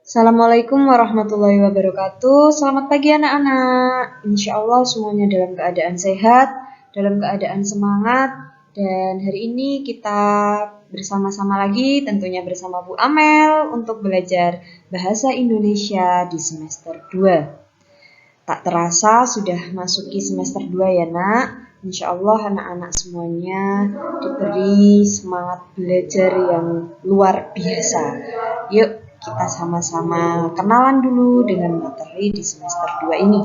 Assalamualaikum warahmatullahi wabarakatuh. Selamat pagi anak-anak. Insya Allah semuanya dalam keadaan sehat, dalam keadaan semangat. Dan hari ini kita bersama-sama lagi tentunya bersama Bu Amel untuk belajar Bahasa Indonesia di semester 2. Tak terasa sudah masuki semester 2 ya nak. Insya Allah anak-anak semuanya diberi semangat belajar yang luar biasa. Yuk kita sama-sama kenalan dulu dengan materi di semester 2 ini.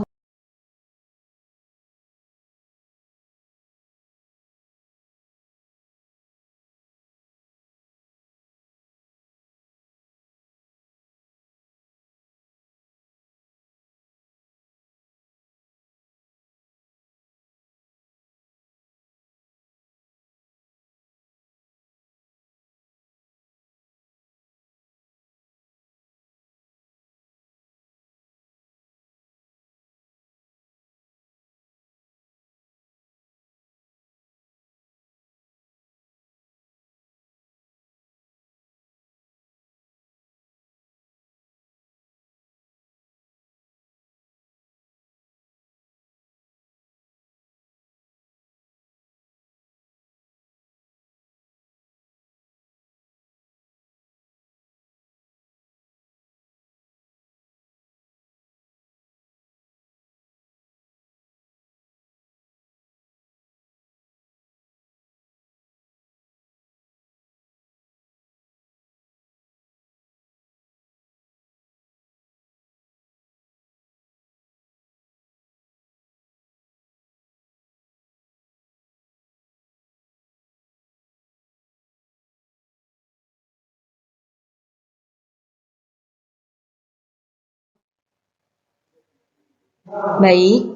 Baik,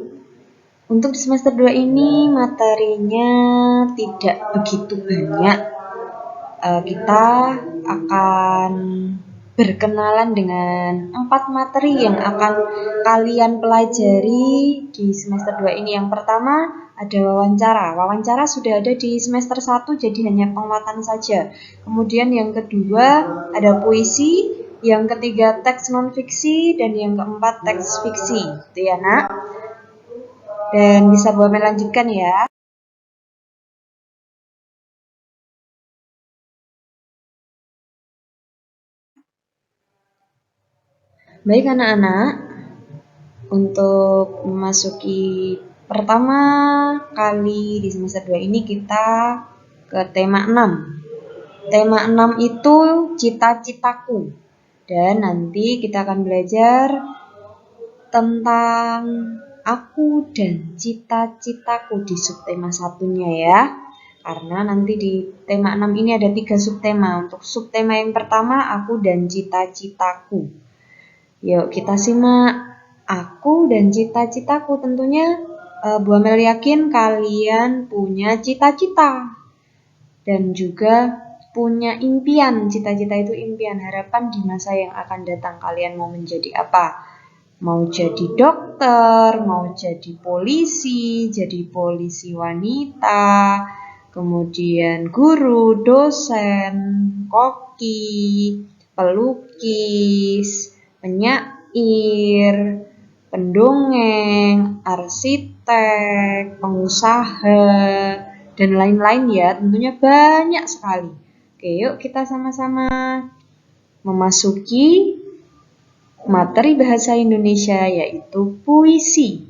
untuk semester 2 ini materinya tidak begitu banyak. Kita akan berkenalan dengan 4 materi yang akan kalian pelajari di semester 2 ini. Yang pertama ada wawancara. Wawancara sudah ada di semester 1 jadi hanya penguatan saja. Kemudian yang kedua ada puisi, yang ketiga teks non-fiksi, dan yang keempat teks fiksi. Itu ya nak. Dan bisa Bu Amel lanjutkan ya. Baik anak-anak, untuk memasuki pertama kali di semester 2 ini kita ke tema 6. Tema 6 itu cita-citaku. Dan nanti kita akan belajar tentang aku dan cita-citaku di subtema satunya ya. Karena nanti di tema 6 ini ada 3 subtema. Untuk subtema yang pertama aku dan cita-citaku. Yuk kita simak. Aku dan cita-citaku tentunya Bu Amel yakin kalian punya cita-cita dan juga punya impian. Cita-cita itu impian, harapan di masa yang akan datang. Kalian mau menjadi apa? Mau jadi dokter, mau jadi polisi wanita, kemudian guru, dosen, koki, pelukis, penyair, pendongeng, arsitek, pengusaha, dan lain-lain ya. Tentunya banyak sekali. Oke, yuk kita sama-sama memasuki materi bahasa Indonesia yaitu puisi.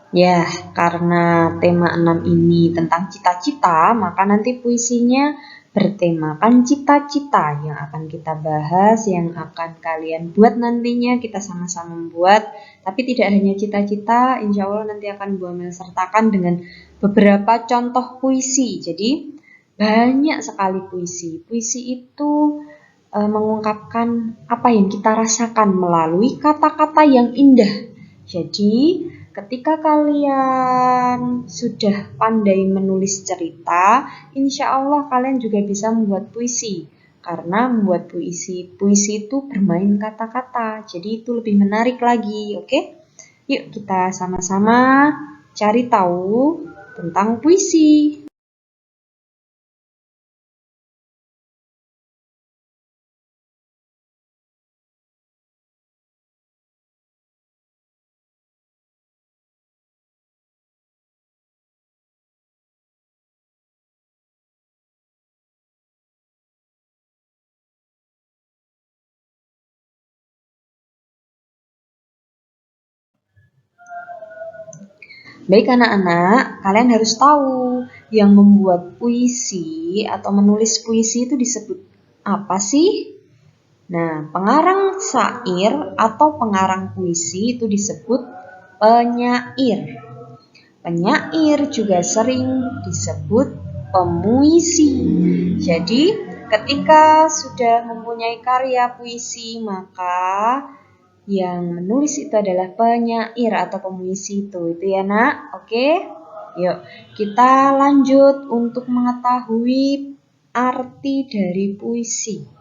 Ya, karena tema 6 ini tentang cita-cita, maka nanti puisinya bertemakan cita-cita yang akan kita bahas, yang akan kalian buat nantinya, kita sama-sama membuat. Tapi tidak hanya cita-cita, insya Allah nanti akan Bu Amel sertakan dengan beberapa contoh puisi. Jadi banyak sekali puisi. Puisi itu mengungkapkan apa yang kita rasakan melalui kata-kata yang indah. Jadi, ketika kalian sudah pandai menulis cerita, insya Allah kalian juga bisa membuat puisi. Karena membuat puisi itu bermain kata-kata. Jadi itu lebih menarik lagi, oke? Yuk kita sama-sama cari tahu tentang puisi. Baik anak-anak, kalian harus tahu yang membuat puisi atau menulis puisi itu disebut apa sih? Nah, pengarang syair atau pengarang puisi itu disebut penyair. Penyair juga sering disebut pemuisi. Jadi, ketika sudah mempunyai karya puisi, maka yang menulis itu adalah penyair atau pemuisi itu ya nak, oke? Yuk kita lanjut untuk mengetahui arti dari puisi.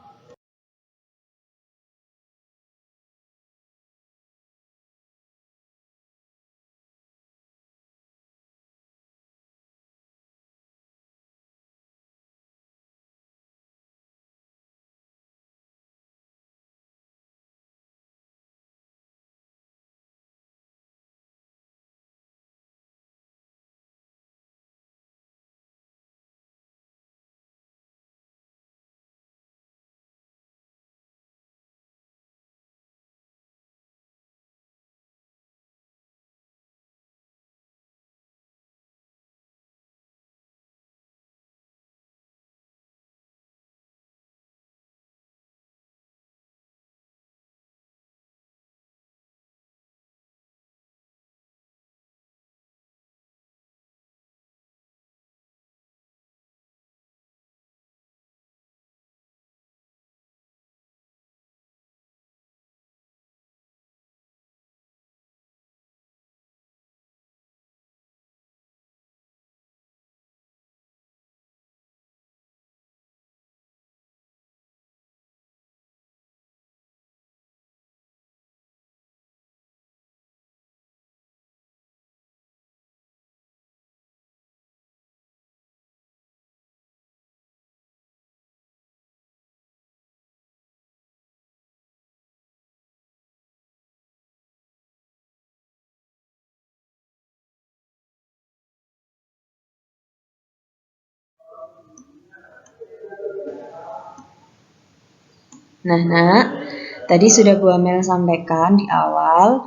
Nah, nak, tadi sudah Bu Amel sampaikan di awal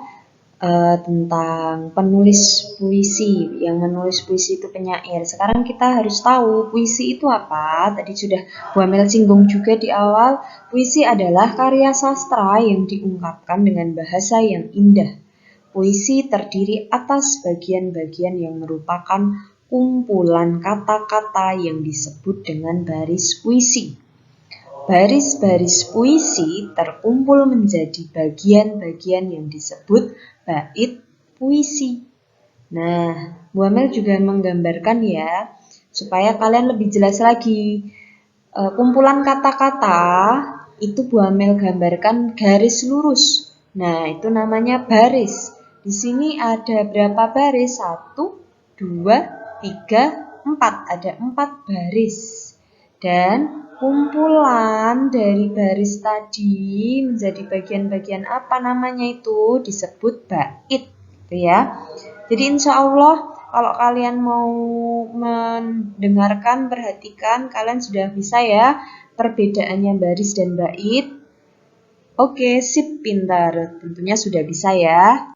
tentang penulis puisi. Yang menulis puisi itu penyair. Sekarang kita harus tahu puisi itu apa. Tadi sudah Bu Amel singgung juga di awal. Puisi adalah karya sastra yang diungkapkan dengan bahasa yang indah. Puisi terdiri atas bagian-bagian yang merupakan kumpulan kata-kata yang disebut dengan baris puisi. Baris-baris puisi terkumpul menjadi bagian-bagian yang disebut bait puisi. Nah, Bu Amel juga menggambarkan ya, supaya kalian lebih jelas lagi. Kumpulan kata-kata itu Bu Amel gambarkan garis lurus. Nah, itu namanya baris. Di sini ada berapa baris? 1, 2, 3, 4. Ada 4 baris. Dan kumpulan dari baris tadi menjadi bagian-bagian apa namanya itu disebut bait, gitu ya. Jadi insya Allah kalau kalian mau mendengarkan, perhatikan, kalian sudah bisa ya perbedaannya baris dan bait. Oke, sip, pintar. Tentunya sudah bisa ya.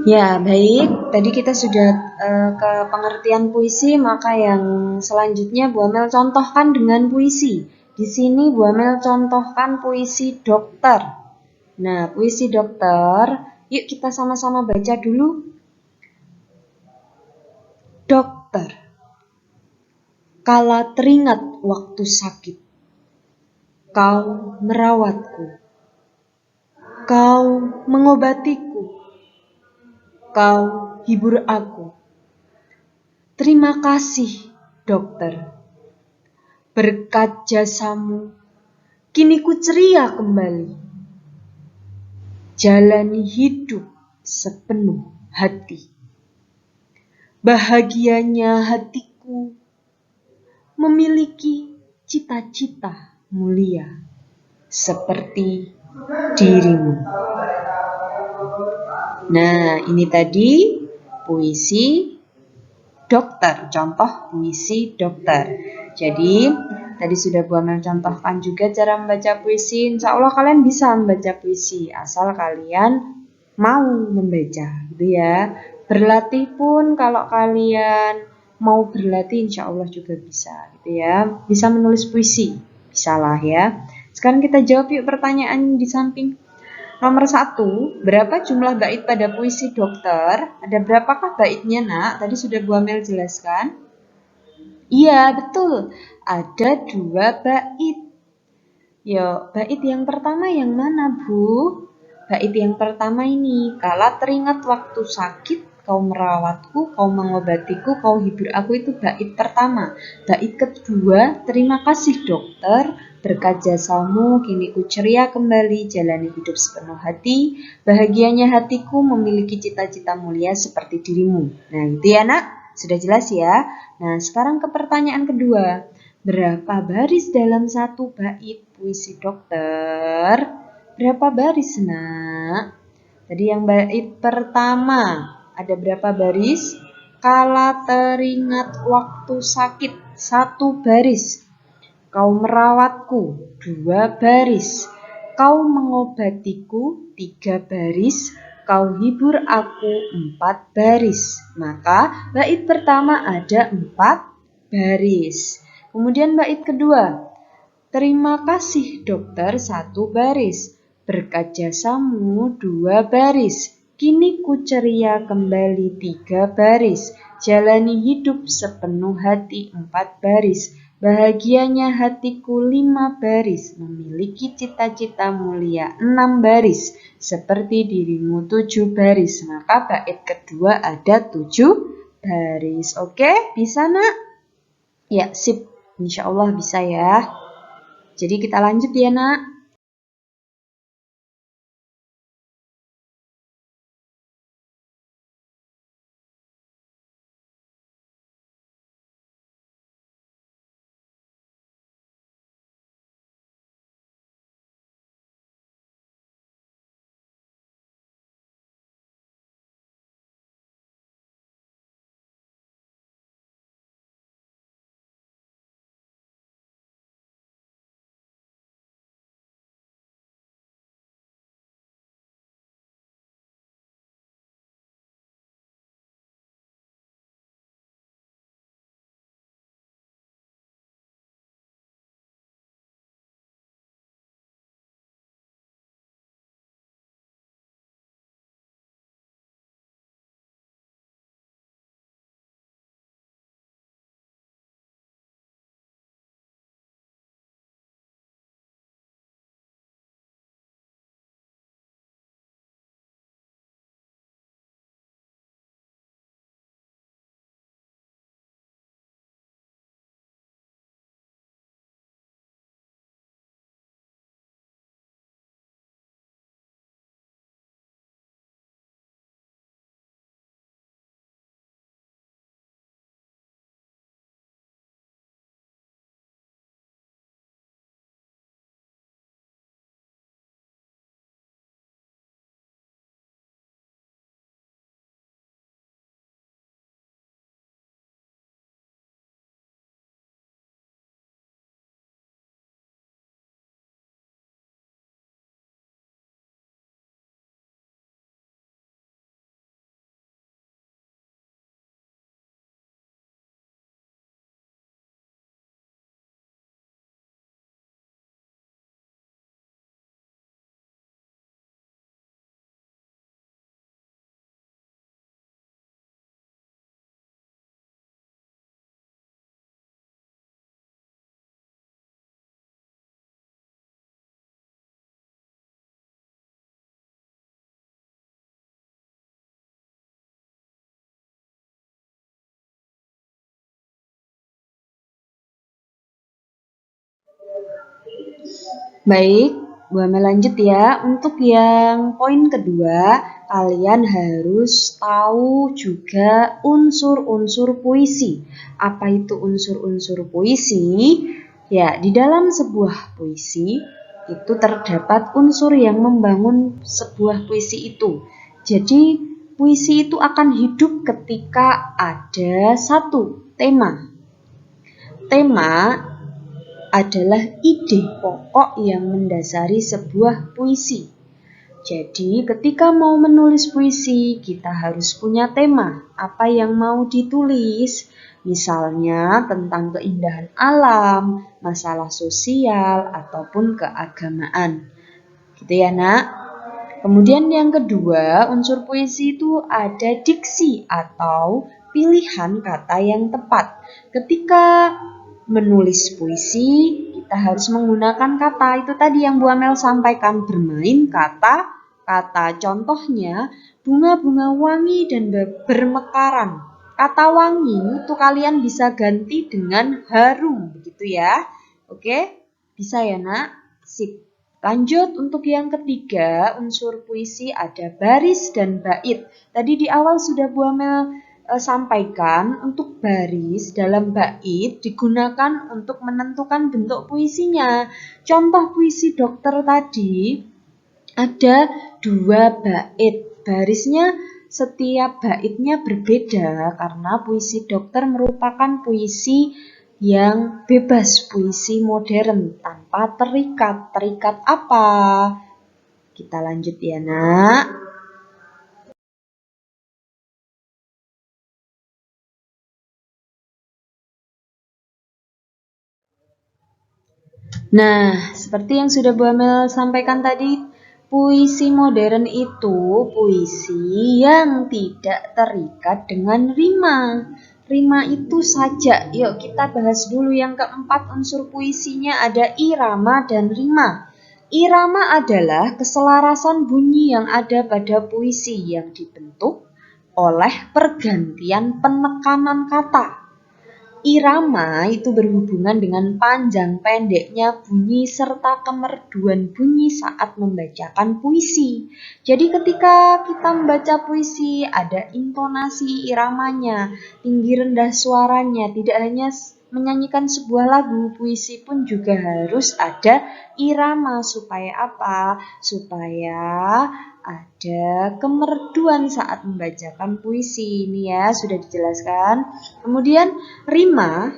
Ya, baik. Tadi kita sudah ke pengertian puisi, maka yang selanjutnya Bu Amel contohkan dengan puisi. Di sini Bu Amel contohkan puisi dokter. Nah, puisi dokter, yuk kita sama-sama baca dulu. Dokter, kala teringat waktu sakit, kau merawatku, kau mengobatiku, kau hibur aku. Terima kasih, dokter. Berkat jasamu, kini ku ceria kembali. Jalani hidup sepenuh hati. Bahagianya hatiku memiliki cita-cita mulia seperti dirimu. Nah, ini tadi puisi dokter, contoh puisi dokter. Jadi, tadi sudah Bu Amel contohkan juga cara membaca puisi. Insya Allah kalian bisa membaca puisi, asal kalian mau membaca, gitu ya. Berlatih pun kalau kalian mau berlatih, insya Allah juga bisa, gitu ya. Bisa menulis puisi, bisalah ya. Sekarang kita jawab yuk pertanyaan di samping. Nomor 1, berapa jumlah bait pada puisi dokter? Ada berapakah baitnya, nak? Tadi sudah Bu Amel jelaskan. Iya, betul. Ada 2 bait. Yo, bait yang pertama yang mana, Bu? Bait yang pertama ini, kala teringat waktu sakit, kau merawatku, kau mengobatiku, kau hibur aku, itu bait pertama. Bait kedua, terima kasih dokter, berkat jasamu kini ku ceria kembali, jalani hidup sepenuh hati, bahagianya hatiku memiliki cita-cita mulia seperti dirimu. Nah, itu ya, nak. Sudah jelas ya? Nah, sekarang ke pertanyaan kedua. Berapa baris dalam satu bait puisi dokter? Berapa baris, nak? Tadi yang bait pertama, ada berapa baris? Kala teringat waktu sakit, 1 baris. Kau merawatku, 2 baris. Kau mengobatiku, 3 baris. Kau hibur aku, 4 baris. Maka bait pertama ada 4 baris. Kemudian bait kedua, terima kasih dokter, 1 baris. Berkat jasamu, 2 baris. Kini ku ceria kembali, 3 baris. Jalani hidup sepenuh hati, 4 baris. Bahagianya hatiku, 5 baris. Memiliki cita-cita mulia, 6 baris. Seperti dirimu, 7 baris. Maka bait kedua ada 7 baris. Oke, bisa, nak? Ya, sip. Insya Allah bisa ya. Jadi kita lanjut ya, nak. Baik, Bu Amel lanjut ya. Untuk yang poin kedua, kalian harus tahu juga unsur-unsur puisi. Apa itu unsur-unsur puisi? Ya, di dalam sebuah puisi itu terdapat unsur yang membangun sebuah puisi itu. Jadi, puisi itu akan hidup ketika ada satu tema. Tema adalah ide pokok yang mendasari sebuah puisi. Jadi, ketika mau menulis puisi, kita harus punya tema. Apa yang mau ditulis? Misalnya tentang keindahan alam, masalah sosial, ataupun keagamaan. Gitu ya, Nak? Kemudian yang kedua, unsur puisi itu ada diksi atau pilihan kata yang tepat. Ketika menulis puisi, kita harus menggunakan kata. Itu tadi yang Bu Amel sampaikan, bermain kata-kata. Contohnya, bunga-bunga wangi dan bermekaran. Kata wangi itu kalian bisa ganti dengan harum, begitu ya. Oke, bisa ya, Nak? Sip. Lanjut untuk yang ketiga, unsur puisi ada baris dan bait. Tadi di awal sudah Bu Amel sampaikan, untuk baris dalam bait digunakan untuk menentukan bentuk puisinya. Contoh puisi dokter tadi ada 2 bait. Barisnya setiap baitnya berbeda karena puisi dokter merupakan puisi yang bebas, puisi modern tanpa terikat. Terikat apa? Kita lanjut ya, Nak. Nah, seperti yang sudah Bu Amel sampaikan tadi, puisi modern itu puisi yang tidak terikat dengan rima. Rima itu saja. Yuk kita bahas dulu yang keempat, unsur puisinya ada irama dan rima. Irama adalah keselarasan bunyi yang ada pada puisi yang dibentuk oleh pergantian penekanan kata. Irama itu berhubungan dengan panjang pendeknya bunyi serta kemerduan bunyi saat membacakan puisi. Jadi ketika kita membaca puisi ada intonasi iramanya, tinggi rendah suaranya, tidak hanya menyanyikan sebuah lagu, puisi pun juga harus ada irama. Supaya apa? Supaya ada kemerduan saat membacakan puisi. Ini ya sudah dijelaskan. Kemudian rima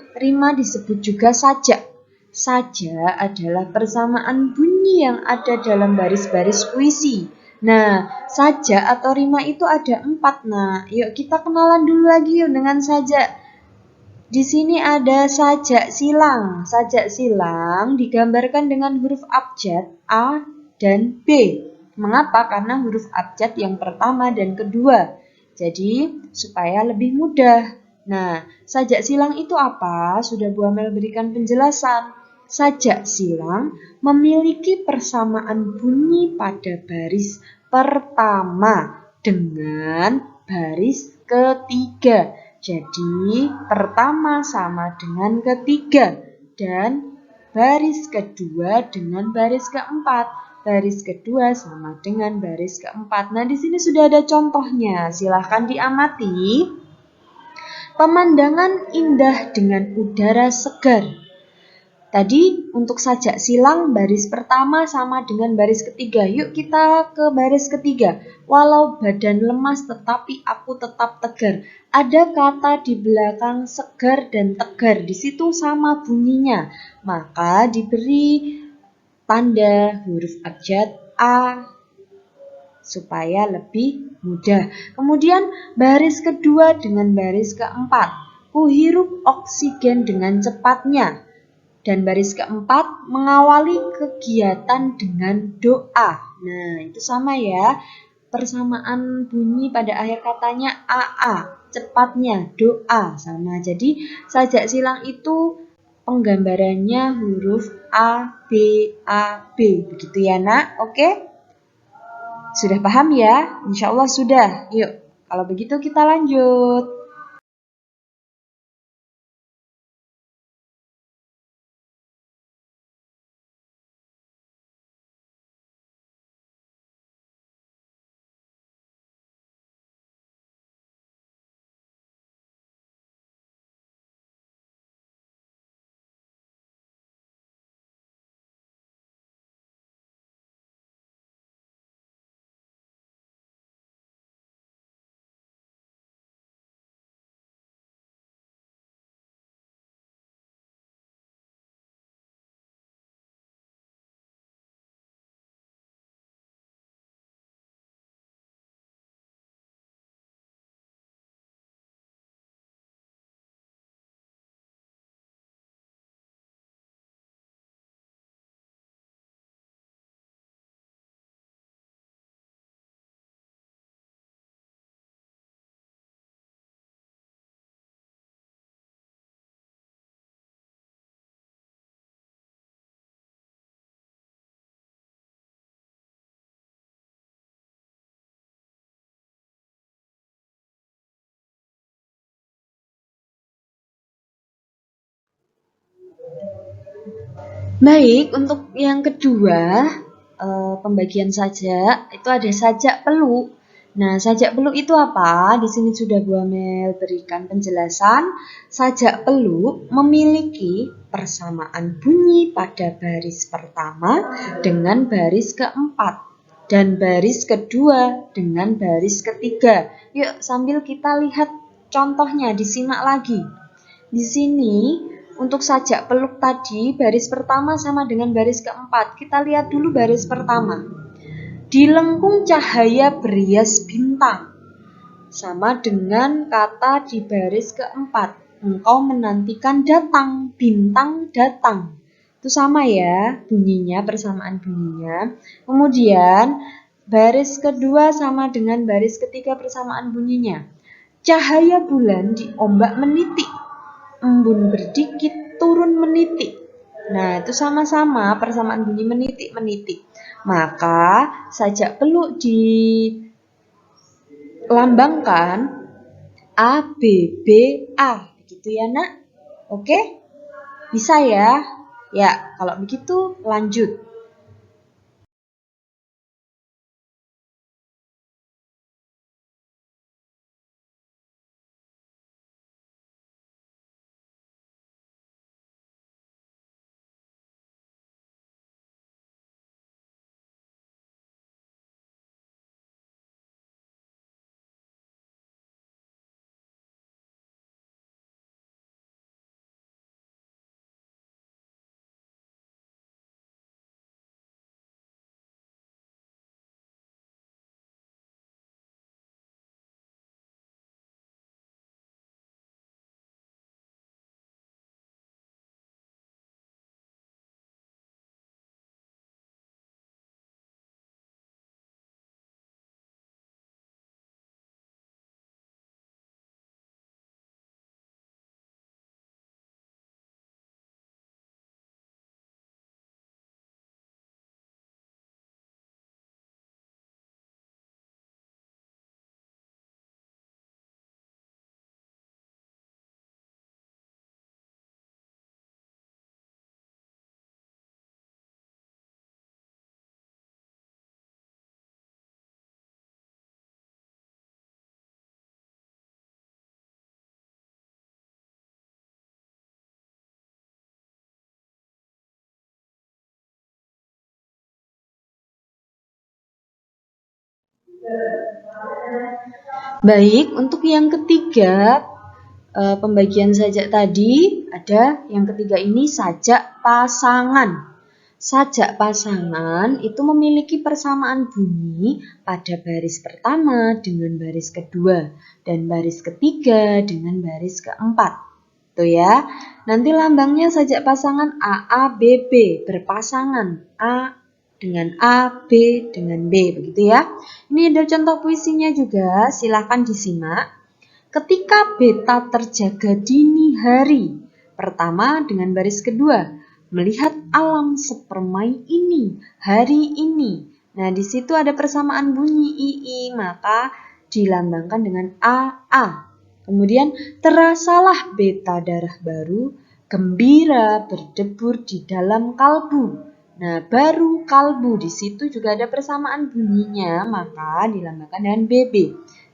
disebut juga sajak. Sajak adalah persamaan bunyi yang ada dalam baris-baris puisi. Nah, sajak atau rima itu ada 4. Nah, yuk kita kenalan dulu lagi yuk dengan sajak. Di sini ada sajak silang. Sajak silang digambarkan dengan huruf abjad A dan B. Mengapa? Karena huruf abjad yang pertama dan kedua. Jadi, supaya lebih mudah. Nah, sajak silang itu apa? Sudah Bu Amel berikan penjelasan. Sajak silang memiliki persamaan bunyi pada baris pertama dengan baris ketiga. Jadi, pertama sama dengan ketiga dan baris kedua dengan baris keempat. Baris kedua sama dengan baris keempat. Nah, di sini sudah ada contohnya. Silahkan diamati. Pemandangan indah dengan udara segar. Tadi untuk sajak silang baris pertama sama dengan baris ketiga. Yuk kita ke baris ketiga. Walau badan lemas tetapi aku tetap tegar. Ada kata di belakang segar dan tegar. Di situ sama bunyinya. Maka diberi tanda huruf abjad A supaya lebih mudah. Kemudian baris kedua dengan baris keempat. Kuhirup oksigen dengan cepatnya. Dan baris keempat mengawali kegiatan dengan doa. Nah, itu sama ya. Persamaan bunyi pada akhir katanya AA. Cepatnya doa sama. Jadi sajak silang itu penggambarannya huruf A, B, A, B. Begitu ya, Nak? Oke? Sudah paham ya? Insya Allah sudah. Yuk, kalau begitu kita lanjut. Baik, untuk yang kedua, pembagian sajak itu ada sajak peluk. Nah, sajak peluk itu apa? Di sini sudah Bu Amel berikan penjelasan. Sajak peluk memiliki persamaan bunyi pada baris pertama dengan baris keempat dan baris kedua dengan baris ketiga. Yuk, sambil kita lihat contohnya, disimak lagi. Di sini untuk sajak peluk tadi baris pertama sama dengan baris keempat. Kita lihat dulu baris pertama. Di lengkung cahaya berias bintang. Sama dengan kata di baris keempat. Engkau menantikan datang, bintang datang. Itu sama ya bunyinya, persamaan bunyinya. Kemudian baris kedua sama dengan baris ketiga persamaan bunyinya. Cahaya bulan di ombak menitik. Embun berdikit, turun menitik. Nah, itu sama-sama persamaan bunyi menitik-menitik. Maka sajak peluk dilambangkan A, B, B, A. Begitu ya, Nak? Oke? Bisa ya? Ya, kalau begitu lanjut. Baik, untuk yang ketiga, pembagian sajak tadi ada yang ketiga ini sajak pasangan. Sajak pasangan itu memiliki persamaan bunyi pada baris pertama dengan baris kedua dan baris ketiga dengan baris keempat. Tuh ya. Nanti lambangnya sajak pasangan A, B, B berpasangan A dengan A, B dengan B, begitu ya. Ini ada contoh puisinya juga, silahkan disimak. Ketika beta terjaga dini hari, pertama dengan baris kedua, melihat alam sepermai ini, hari ini. Nah, di situ ada persamaan bunyi ii, maka dilambangkan dengan AA. Kemudian terasalah beta darah baru, gembira berdebur di dalam kalbu. Nah, baru kalbu di situ juga ada persamaan bunyinya, maka dilambangkan dengan BB.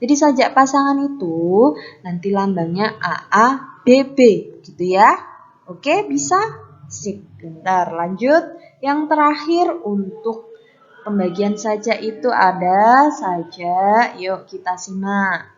Jadi sajak pasangan itu nanti lambangnya AA, BB, gitu ya. Oke, bisa? Sip, bentar lanjut. Yang terakhir untuk pembagian sajak itu ada sajak, yuk kita simak.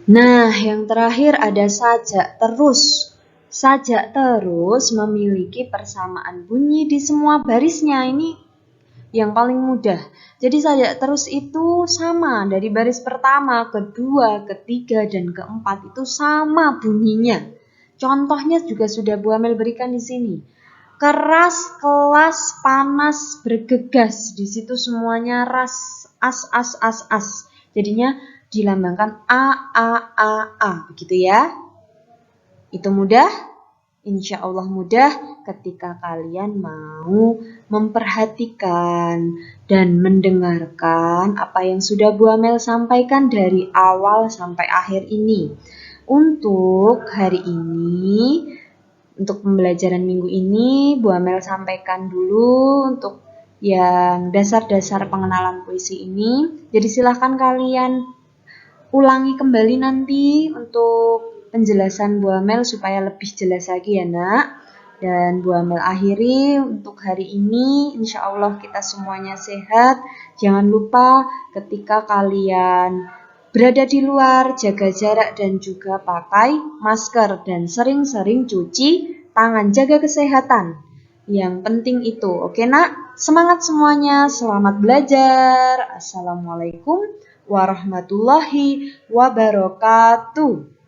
Nah, yang terakhir ada sajak terus. Sajak terus memiliki persamaan bunyi di semua barisnya. Ini yang paling mudah. Jadi sajak terus itu sama, dari baris pertama, kedua, ketiga, dan keempat itu sama bunyinya. Contohnya juga sudah Bu Amel berikan di sini. Keras, kelas, panas, bergegas. Di situ semuanya ras, as. Jadinya dilambangkan a. Begitu ya. Itu mudah? Insya Allah mudah ketika kalian mau memperhatikan dan mendengarkan apa yang sudah Bu Amel sampaikan dari awal sampai akhir ini. Untuk hari ini, untuk pembelajaran minggu ini, Bu Amel sampaikan dulu untuk yang dasar-dasar pengenalan puisi ini. Jadi silahkan kalian ulangi kembali nanti untuk penjelasan Bu Amel supaya lebih jelas lagi ya nak. Dan Bu Amel akhiri untuk hari ini, insya Allah kita semuanya sehat. Jangan lupa ketika kalian berada di luar, jaga jarak dan juga pakai masker dan sering-sering cuci tangan, jaga kesehatan. Yang penting itu, oke nak? Semangat semuanya, selamat belajar. Assalamualaikum warahmatullahi wabarakatuh.